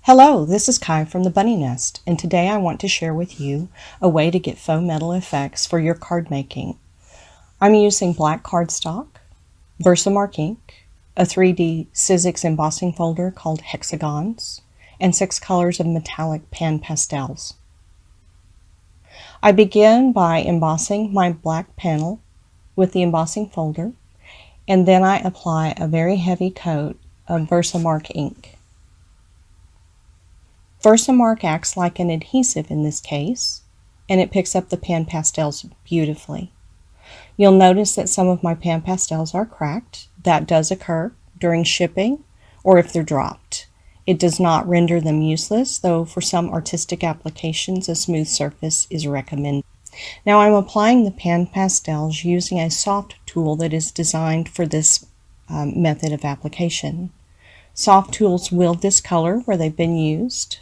Hello, this is Kai from the Bunny Nest, and today I want to share with you a way to get faux metal effects for your card making. I'm using black cardstock, Versamark ink, a 3D Sizzix embossing folder called Hexagons, and 6 colors of metallic pan pastels. I begin by embossing my black panel with the embossing folder, and then I apply a very heavy coat of Versamark ink. Versamark acts like an adhesive in this case, and it picks up the pan pastels beautifully. You'll notice that some of my pan pastels are cracked. That does occur during shipping or if they're dropped. It does not render them useless, though for some artistic applications a smooth surface is recommended. Now I'm applying the pan pastels using a soft tool that is designed for this method of application. Soft tools will discolor where they've been used,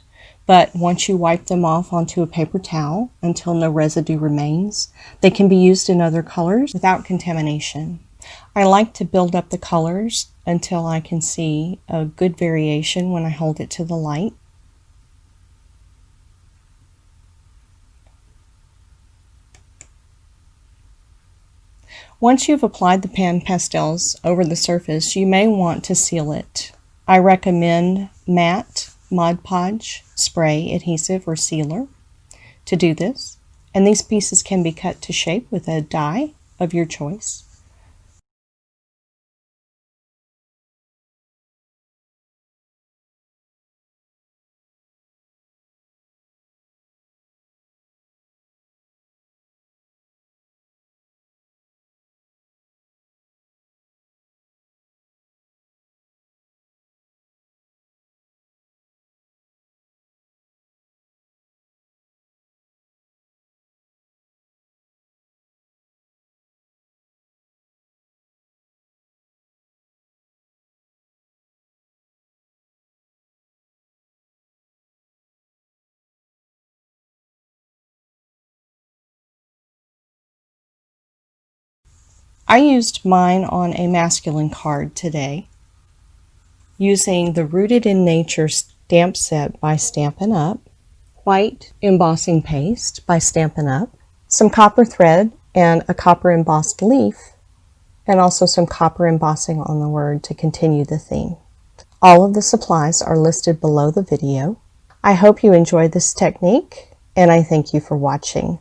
but once you wipe them off onto a paper towel until no residue remains, they can be used in other colors without contamination. I like to build up the colors until I can see a good variation when I hold it to the light. Once you've applied the pan pastels over the surface, you may want to seal it. I recommend matte Mod Podge spray adhesive or sealer to do this, and these pieces can be cut to shape with a die of your choice. I used mine on a masculine card today, using the Rooted in Nature stamp set by Stampin' Up, white embossing paste by Stampin' Up, some copper thread and a copper embossed leaf, and also some copper embossing on the word to continue the theme. All of the supplies are listed below the video. I hope you enjoyed this technique, and I thank you for watching.